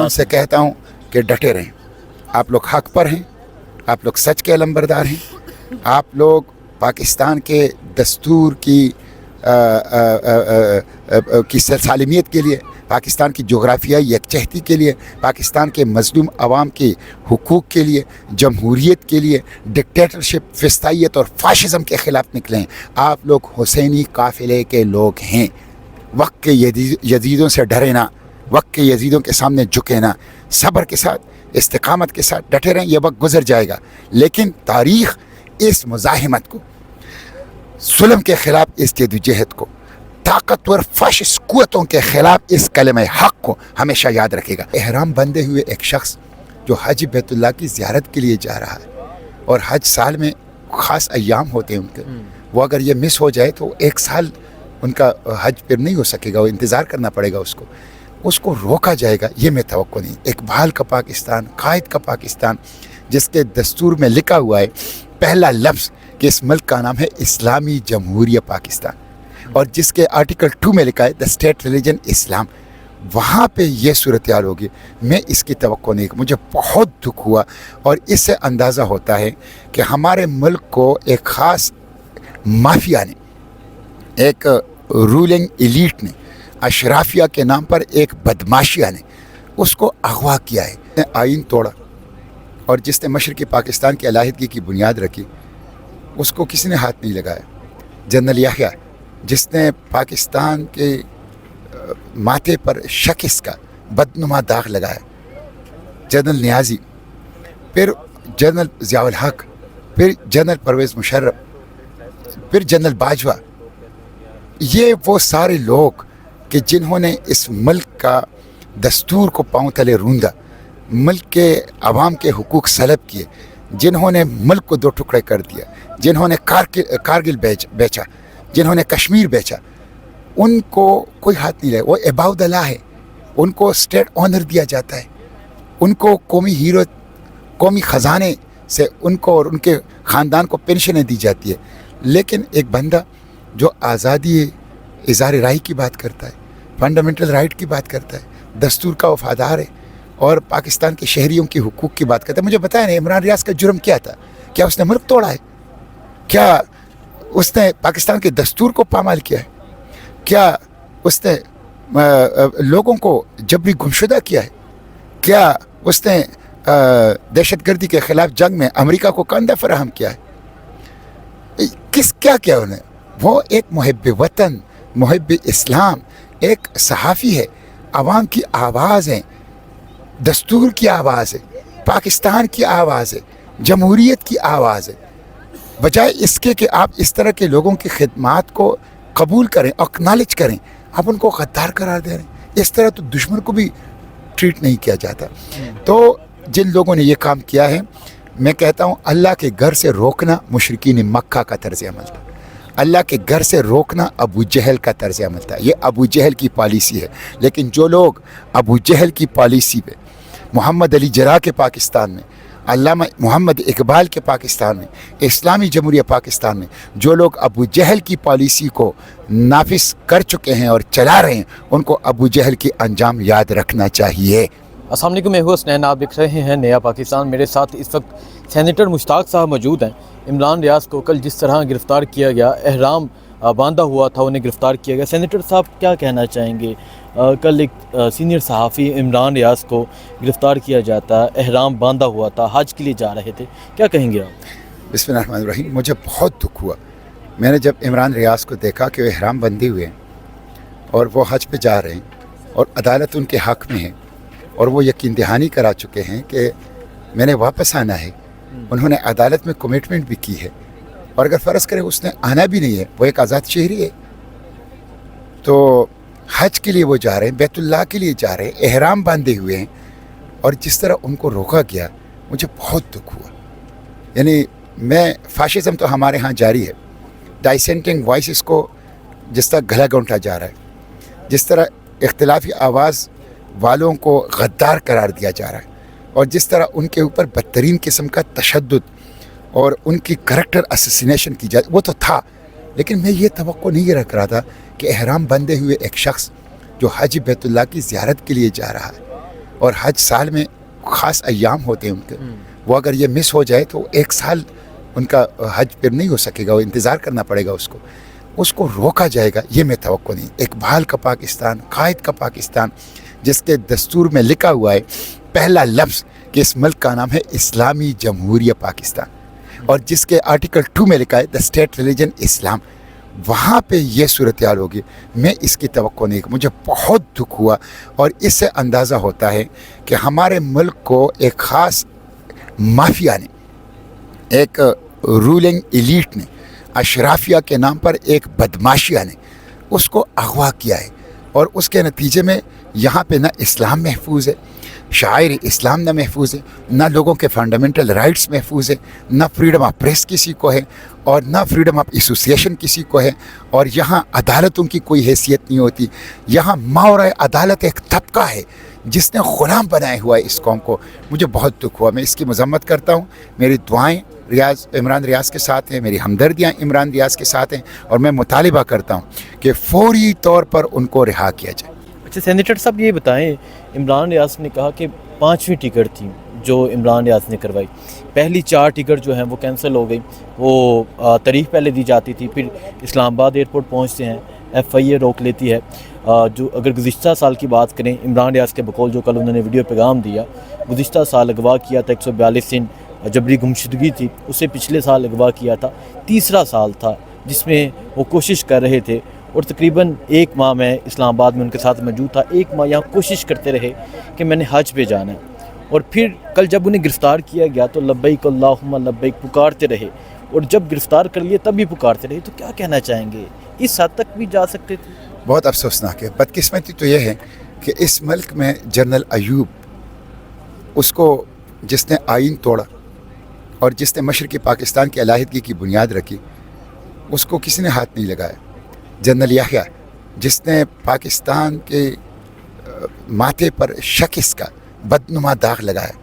उनसे कहता हूँ कि डटे रहें, आप लोग हक पर हैं, आप लोग सच के अलंबरदार हैं, आप लोग पाकिस्तान के दस्तूर की सालिमियत के लिए, पाकिस्तान की जोग्राफियाई यकजहती के लिए, पाकिस्तान के मजलूम अवाम के हुकूक के लिए, जमहूरियत के लिए, डिक्टेटरशिप, फिस्ताइत और फाशिज़म के ख़िलाफ़ निकले हैं। आप लोग हुसैनी काफ़िले के लोग हैं। वक्त के यजीदों से डरे ना, वक्त के यजीदों के सामने झुके ना, सब्र के साथ, इस्तिकामत के साथ डटे रहें। ये वक्त गुजर जाएगा, लेकिन तारीख़ इस मुज़ाहिमत को, जुल्म के ख़िलाफ़ इस जद्दोजहद को, ताकतवर फाशिस्ट कुव्वतों के ख़िलाफ़ इस कलमे हक़ को हमेशा याद रखेगा। एहराम बंधे हुए एक शख्स जो हज बैतुल्लाह की ज़ियारत के लिए जा रहा है, और हज साल में ख़ास अय्याम होते हैं उनके, वो अगर ये मिस हो जाए तो एक साल उनका हज फिर नहीं हो सकेगा, वो इंतज़ार करना पड़ेगा उसको रोका जाएगा, ये मैं तवक्को नहीं। इकबाल का पाकिस्तान, कायद का पाकिस्तान, जिसके दस्तूर में लिखा हुआ है पहला लफ्ज़ कि इस मुल्क का नाम है इस्लामी जमहूरिया पाकिस्तान, और जिसके आर्टिकल 2 में लिखा है द स्टेट रिलीजन इस्लाम, वहाँ पे ये सूरत हाल होगी। मैं इसकी तवक्को नहीं, मुझे बहुत दुख हुआ। और इससे अंदाज़ा होता है कि हमारे मुल्क को एक ख़ास माफिया ने, एक रूलिंग एलीट ने, अशराफिया के नाम पर एक बदमाशिया ने उसको अगवा किया है, आइन तोड़ा, और जिसने मशरक़ी पाकिस्तान की अलहदगी की बुनियाद रखी उसको किसी ने हाथ नहीं लगाया। जनरल याहिया जिसने पाकिस्तान के माथे पर शकिस का बदनुमा दाग लगाया, जनरल नियाज़ी, फिर जनरल ज़ियाउल हक, फिर जनरल परवेज़ मुशर्रफ, फिर जनरल बाजवा, ये वो सारे लोग कि जिन्होंने इस मुल्क का दस्तूर को पांव तले रूंधा, मुल्क के अवाम के हुकूक सलब किए, जिन्होंने मुल्क को दो टुकड़े कर दिया, जिन्होंने कारगिल बेचा, जिन्होंने कश्मीर बेचा, उनको कोई हाथ नहीं लगा। वो इबाउदल्लाह है, उनको स्टेट ऑनर दिया जाता है, उनको कौमी हीरो, कौमी ख़जाने से उनको और उनके ख़ानदान को पेंशनें दी जाती है। लेकिन एक बंदा जो आज़ादी इज़हार राय की बात करता है, फंडामेंटल राइट की बात करता है, दस्तूर का वफादार है और पाकिस्तान के शहरियों की हुकूक की बात करता है, मुझे बताया नहीं इमरान रियाज का जुर्म क्या था? क्या उसने मुल्क तोड़ा है? क्या उसने पाकिस्तान के दस्तूर को पामाल किया है? क्या उसने लोगों को जबरी गुमशुदा किया है? क्या उसने दहशतगर्दी के ख़िलाफ़ जंग में अमेरिका को कंधा फराहम किया है? क्या किया उन्हें? वो एक मुहिब वतन, मुहिब इस्लाम, एक सहाफ़ी है, अवाम की आवाज़ है, दस्तूर की आवाज़ है, पाकिस्तान की आवाज़ है, जमहूरियत की आवाज़ है। बजाय इसके कि आप इस तरह के लोगों की खिदमात को कबूल करें, एक्नॉलेज करें, आप उनको गद्दार करार दे रहे हैं। इस तरह तो दुश्मन को भी ट्रीट नहीं किया जाता। तो जिन लोगों ने ये काम किया है, मैं कहता हूँ अल्लाह के घर से रोकना मुशरिकीन मक्का का तर्ज़ अमल था, अल्लाह के घर से रोकना अबू जहल का तर्ज़ अमल था। ये अबू जहल की पॉलिसी है। लेकिन जो लोग अबू जहल की पॉलिसी पे, मोहम्मद अली जरा के पाकिस्तान में, अल्लामा मोहम्मद इकबाल के पाकिस्तान में, इस्लामी जमहूरिया पाकिस्तान में जो लोग अबू जहल की पॉलिसी को नाफिज कर चुके हैं और चला रहे हैं, उनको अबू जहल की अंजाम याद रखना चाहिए। अस्सलाम वालेकुम, मैं हूँ हसनैन, आप देख रहे हैं नया पाकिस्तान। मेरे साथ इस वक्त सेनेटर मुश्ताक साहब मौजूद हैं। इमरान रियाज को कल जिस तरह गिरफ़्तार किया गया, एहराम बांधा हुआ था, उन्हें गिरफ़्तार किया गया। सेनेटर साहब क्या कहना चाहेंगे? कल एक सीनियर सहाफ़ी इमरान रियाज को गिरफ़्तार किया जाता, एहराम बांधा हुआ था, हज के लिए जा रहे थे, क्या कहेंगे आप? बिस्मिल्लाहिर्रहमानिर्रहीम। मुझे बहुत दुख हुआ मैंने जब इमरान रियाज को देखा कि वो एहराम बंधे हुए हैं और वो हज पे जा रहे हैं और अदालत उनके हक़ में है और वो यकीन दहानी करा चुके हैं कि मैंने वापस आना है। उन्होंने अदालत में कमिटमेंट भी की है, और अगर फ़र्ज़ करें उसने आना भी नहीं है, वो एक आज़ाद शहरी है, तो हज के लिए वो जा रहे हैं, बैतुल्लाह के लिए जा रहे हैं, एहराम बांधे हुए हैं, और जिस तरह उनको रोका गया मुझे बहुत दुख हुआ। यानी फाशिज़म तो हमारे यहाँ जारी है, डाइसेंटिंग वॉइस को जिस तरह गला घोंटा जा रहा है, जिस तरह इख्तिलाफी आवाज़ वालों को गद्दार करार दिया जा रहा है, और जिस तरह उनके ऊपर बदतरीन किस्म का तशद्दुद और उनकी करैक्टर असैसिनेशन की जाए, वो तो था। लेकिन मैं ये तवक्को नहीं रख रहा था कि एहराम बंधे हुए एक शख्स जो हज बैतुल्लाह की ज़ियारत के लिए जा रहा है اور حج سال میں خاص ایام ہوتے ہیں ان کے، وہ اگر یہ مس ہو جائے تو ایک سال ان کا حج پھر نہیں ہو سکے گا، وہ انتظار کرنا پڑے گا اس کو روکا جائے گا، یہ میں توقع نہیں۔ اقبال کا پاکستان، قائد کا پاکستان، جس کے دستور میں لکھا ہوا ہے پہلا لفظ کہ اس ملک کا نام ہے اسلامی جمہوریہ پاکستان، اور جس کے آرٹیکل 2 میں لکھا ہے دا اسٹیٹ ریلیجن اسلام، وہاں پہ یہ صورتحال ہوگی، میں اس کی توقع نہیں۔ مجھے بہت دکھ ہوا، اور اس سے اندازہ ہوتا ہے کہ ہمارے ملک کو ایک خاص مافیا نے، ایک رولنگ ایلیٹ نے، اشرافیہ کے نام پر ایک بدماشیہ نے اس کو اغوا کیا ہے، اور اس کے نتیجے میں یہاں پہ نہ اسلام محفوظ ہے، شاعر اسلام نہ محفوظ ہے، نہ لوگوں کے فنڈامنٹل رائٹس محفوظ ہے، نہ فریڈم آف پریس کسی کو ہے، اور نہ فریڈم آف ایسوسیشن کسی کو ہے، اور یہاں عدالتوں کی کوئی حیثیت نہیں ہوتی۔ یہاں ماورائے عدالت ایک طبقہ ہے جس نے غلام بنائے ہوا ہے اس قوم کو۔ مجھے بہت دکھ ہوا، میں اس کی مذمت کرتا ہوں۔ میری دعائیں عمران ریاض کے ساتھ ہیں، میری ہمدردیاں عمران ریاض کے ساتھ ہیں، اور میں مطالبہ کرتا ہوں کہ فوری طور پر ان کو رہا کیا جائے۔ اچھا سینیٹر صاحب یہ بتائیں، عمران ریاض نے کہا کہ 5ویں ٹکٹ تھی جو عمران ریاض نے کروائی، پہلی 4 ٹکٹ جو ہیں وہ کینسل ہو گئی، وہ تاریخ پہلے دی جاتی تھی، پھر اسلام آباد ایئرپورٹ پہنچتے ہیں FIA روک لیتی ہے۔ جو اگر گزشتہ سال کی بات کریں، عمران ریاض کے بقول جو کل انہوں نے ویڈیو پیغام دیا، گزشتہ سال اغوا کیا تھا 142 دن جبری گمشدگی تھی، اسے پچھلے سال اغوا کیا تھا، تیسرا سال تھا جس میں وہ کوشش کر رہے تھے، اور تقریباً 1 ماہ میں اسلام آباد میں ان کے ساتھ موجود تھا، 1 ماہ یہاں کوشش کرتے رہے کہ میں نے حج پہ جانا ہے، اور پھر کل جب انہیں گرفتار کیا گیا تو لبیک اللہم لبیک پکارتے رہے، اور جب گرفتار کر لیے تب بھی پکارتے رہے، تو کیا کہنا چاہیں گے؟ اس حد تک بھی جا سکتے تھے؟ بہت افسوسناک ہے۔ بدقسمتی تو یہ ہے کہ اس ملک میں جنرل ایوب، اس کو جس نے آئین توڑا اور جس نے مشرقی پاکستان کی علیحدگی کی بنیاد رکھی، اس کو کسی نے ہاتھ نہیں لگایا۔ جنرل یحییٰ، جس نے پاکستان کے ماتھے پر شخص کا بدنما داغ لگایا،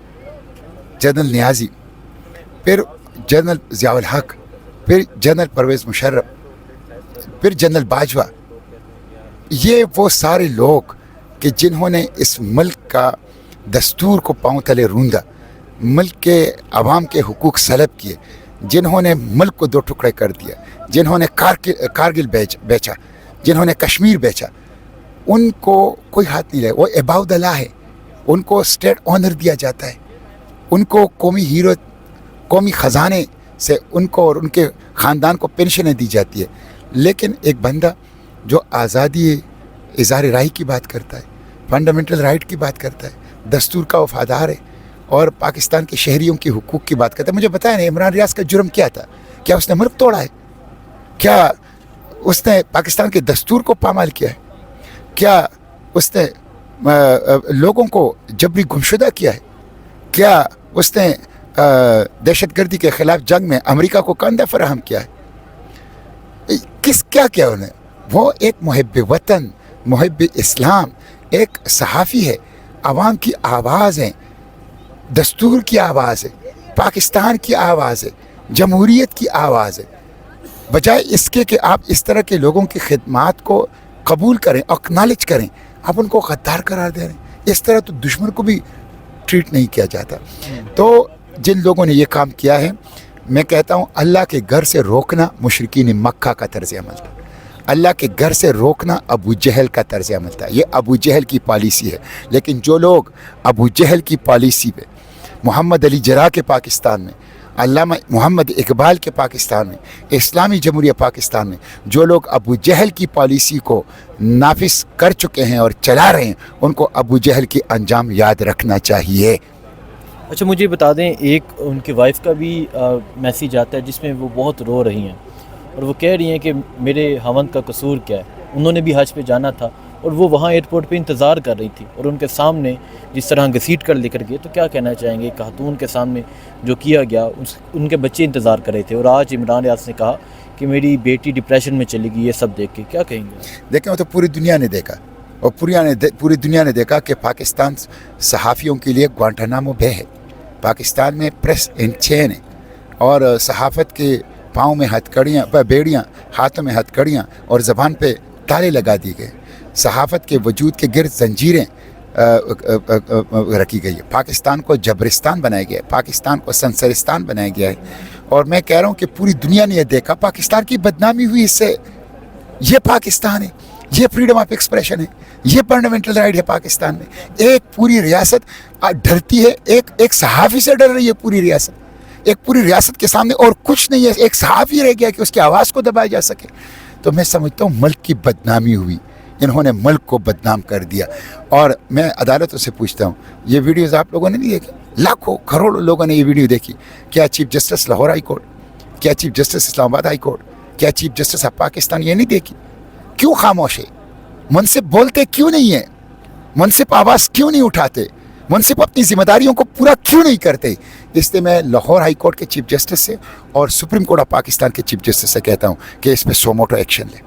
جنرل نیازی، پھر جنرل ضیاء الحق، پھر جنرل پرویز مشرف، پھر جنرل باجوہ، یہ وہ سارے لوگ کہ جنہوں نے اس ملک کا دستور کو پاؤں تلے روندا، ملک کے عوام کے حقوق سلب کیے، جنہوں نے ملک کو 2 ٹکڑے کر دیا، جنہوں نے کارگل بیچا، جنہوں نے کشمیر بیچا، ان کو کوئی ہاتھ نہیں لگا۔ وہ عباد اللہ ہے، ان کو اسٹیٹ آنر دیا جاتا ہے، ان کو قومی ہیرو، قومی خزانے سے ان کو اور ان کے خاندان کو پینشنیں دی جاتی ہے۔ لیکن ایک بندہ جو آزادی اظہار رائے کی بات کرتا ہے، فنڈامنٹل رائٹ کی بات کرتا ہے، دستور کا وفادار ہے، اور پاکستان کے شہریوں کے حقوق کی بات کرتا ہے۔ مجھے بتائیں نا، عمران ریاض کا جرم کیا تھا؟ کیا اس نے ملک توڑا ہے؟ کیا اس نے پاکستان کے دستور کو پامال کیا ہے؟ کیا اس نے لوگوں کو جبری گمشدہ کیا ہے؟ کیا اس نے دہشت گردی کے خلاف جنگ میں امریکہ کو کاندھا فراہم کیا ہے؟ کیا کیا انہیں؟ وہ ایک محب وطن، محب اسلام، ایک صحافی ہے، عوام کی آواز ہے، دستور کی آواز ہے، پاکستان کی آواز ہے، جمہوریت کی آواز ہے۔ بجائے اس کے کہ آپ اس طرح کے لوگوں کی خدمات کو قبول کریں، اکنالج کریں، آپ ان کو غدار قرار دے رہے ہیں۔ اس طرح تو دشمن کو بھی ٹریٹ نہیں کیا جاتا۔ تو جن لوگوں نے یہ کام کیا ہے، میں کہتا ہوں اللہ کے گھر سے روکنا مشرکین مکہ کا طرز عمل تھا، اللہ کے گھر سے روکنا ابو جہل کا طرز عمل تھا۔ یہ ابو جہل کی پالیسی ہے، لیکن جو لوگ ابو جہل کی پالیسی پہ، محمد علی جرح کے پاکستان میں، علامہ محمد اقبال کے پاکستان میں، اسلامی جمہوریہ پاکستان میں جو لوگ ابو جہل کی پالیسی کو نافذ کر چکے ہیں اور چلا رہے ہیں، ان کو ابو جہل کی انجام یاد رکھنا چاہیے۔ اچھا مجھے بتا دیں، ایک ان کی وائف کا بھی میسیج آتا ہے جس میں وہ بہت رو رہی ہیں، اور وہ کہہ رہی ہیں کہ میرے خاوند کا قصور کیا ہے؟ انہوں نے بھی حج پہ جانا تھا، اور وہ وہاں ایئرپورٹ پہ انتظار کر رہی تھی، اور ان کے سامنے جس طرح گھسیٹ کر لے کر گئے، تو کیا کہنا چاہیں گے؟ خاتون کے سامنے جو کیا گیا، ان کے بچے انتظار کر رہے تھے، اور آج عمران ریاض نے کہا کہ میری بیٹی ڈپریشن میں چلی گئی، یہ سب دیکھ کے کیا کہیں گے؟ دیکھیں، وہ تو پوری دنیا نے دیکھا، اور پوری دنیا نے دیکھا کہ پاکستان صحافیوں کے لیے گوانٹانامو بے ہے، پاکستان میں پریس ان چین ہے، اور صحافت کے پاؤں میں ہتھکڑیاں، بیڑیاں، ہاتھوں میں ہتھکڑیاں، اور زبان پہ تالے لگا دی گئے۔ صحافت کے وجود کے گرد زنجیریں रखी गई है, पाकिस्तान को जबरिस्तान बनाया गया है, पाकिस्तान को संसरिस्तान बनाया गया है। और मैं कह रहा हूँ कि पूरी दुनिया ने यह देखा, पाकिस्तान की बदनामी हुई इससे। ये पाकिस्तान है, ये फ्रीडम ऑफ एक्सप्रेशन है, ये फंडामेंटल राइट है पाकिस्तान में। एक पूरी रियासत डरती है, एक सहाफ़ी से डर रही है पूरी रियासत, एक पूरी रियासत के सामने और कुछ नहीं है, एक सहाफ़ी रह गया कि उसकी आवाज़ को दबाया जा सके। तो मैं समझता हूँ मुल्क की बदनामी हुई, इन्होंने मुल्क को बदनाम कर दिया। और मैं अदालतों से पूछता हूँ, ये वीडियोज़ आप लोगों ने नहीं देखी? लाखों करोड़ों लोगों ने ये वीडियो देखी। क्या chief justice Lahore high court, क्या chief justice Islamabad high court, क्या चीफ जस्टिस ऑफ पाकिस्तान ये नहीं देखी? क्यों खामोश है? मुनसिफ बोलते क्यों नहीं है? मुनसिफ आवाज़ क्यों नहीं उठाते? मुनसिफ अपनी जिम्मेदारियों को पूरा क्यों नहीं करते? इसलिए मैं लाहौर हाई कोर्ट के चीफ जस्टिस से और सुप्रीम कोर्ट ऑफ पाकिस्तान के चीफ जस्टिस से कहता हूँ कि इस पर सोमोटो एक्शन लें।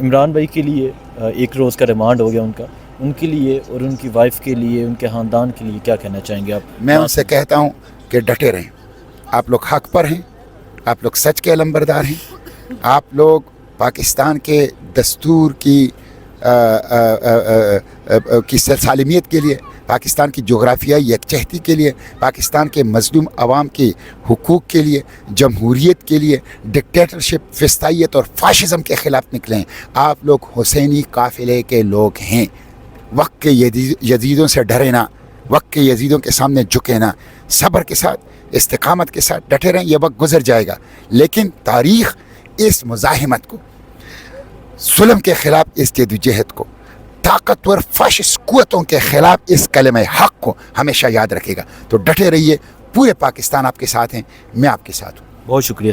इमरान भाई के लिए एक रोज़ का रिमांड हो गया उनका, उनके लिए और उनकी वाइफ के लिए, उनके ख़ानदान के लिए क्या कहना चाहेंगे आप? मैं उनसे कहता हूँ कि डटे रहें, आप लोग हक पर हैं, आप लोग सच के अलंबरदार हैं, आप लोग पाकिस्तान के दस्तूर की सालिमियत के लिए, पाकिस्तान की जोग्राफियाई यकजहती के लिए, पाकिस्तान के मजलूम अवाम के हुकूक के लिए, जमहूरियत के लिए, डिक्टेटरशिप, फिस्तायत और फाशिज़म के ख़िलाफ़ निकलें। आप लोग हुसैनी काफ़िले के लोग हैं। वक्त के यजीदों से डरे ना, वक्त के यजीदों के सामने झुके ना, सब्र के साथ, इस्तिकामत के साथ डटे रहें। यह वक्त गुजर जाएगा, लेकिन तारीख़ इस मुज़ाहिमत को, जुल्म के ख़िलाफ़ इस जदोजहद को, ताकतवर फाशिस्ट कुव्वतों के ख़िलाफ़ इस कलमे हक़ को हमेशा याद रखेगा। तो डटे रहिए, पूरे पाकिस्तान आपके साथ हैं, मैं आपके साथ हूँ। बहुत शुक्रिया।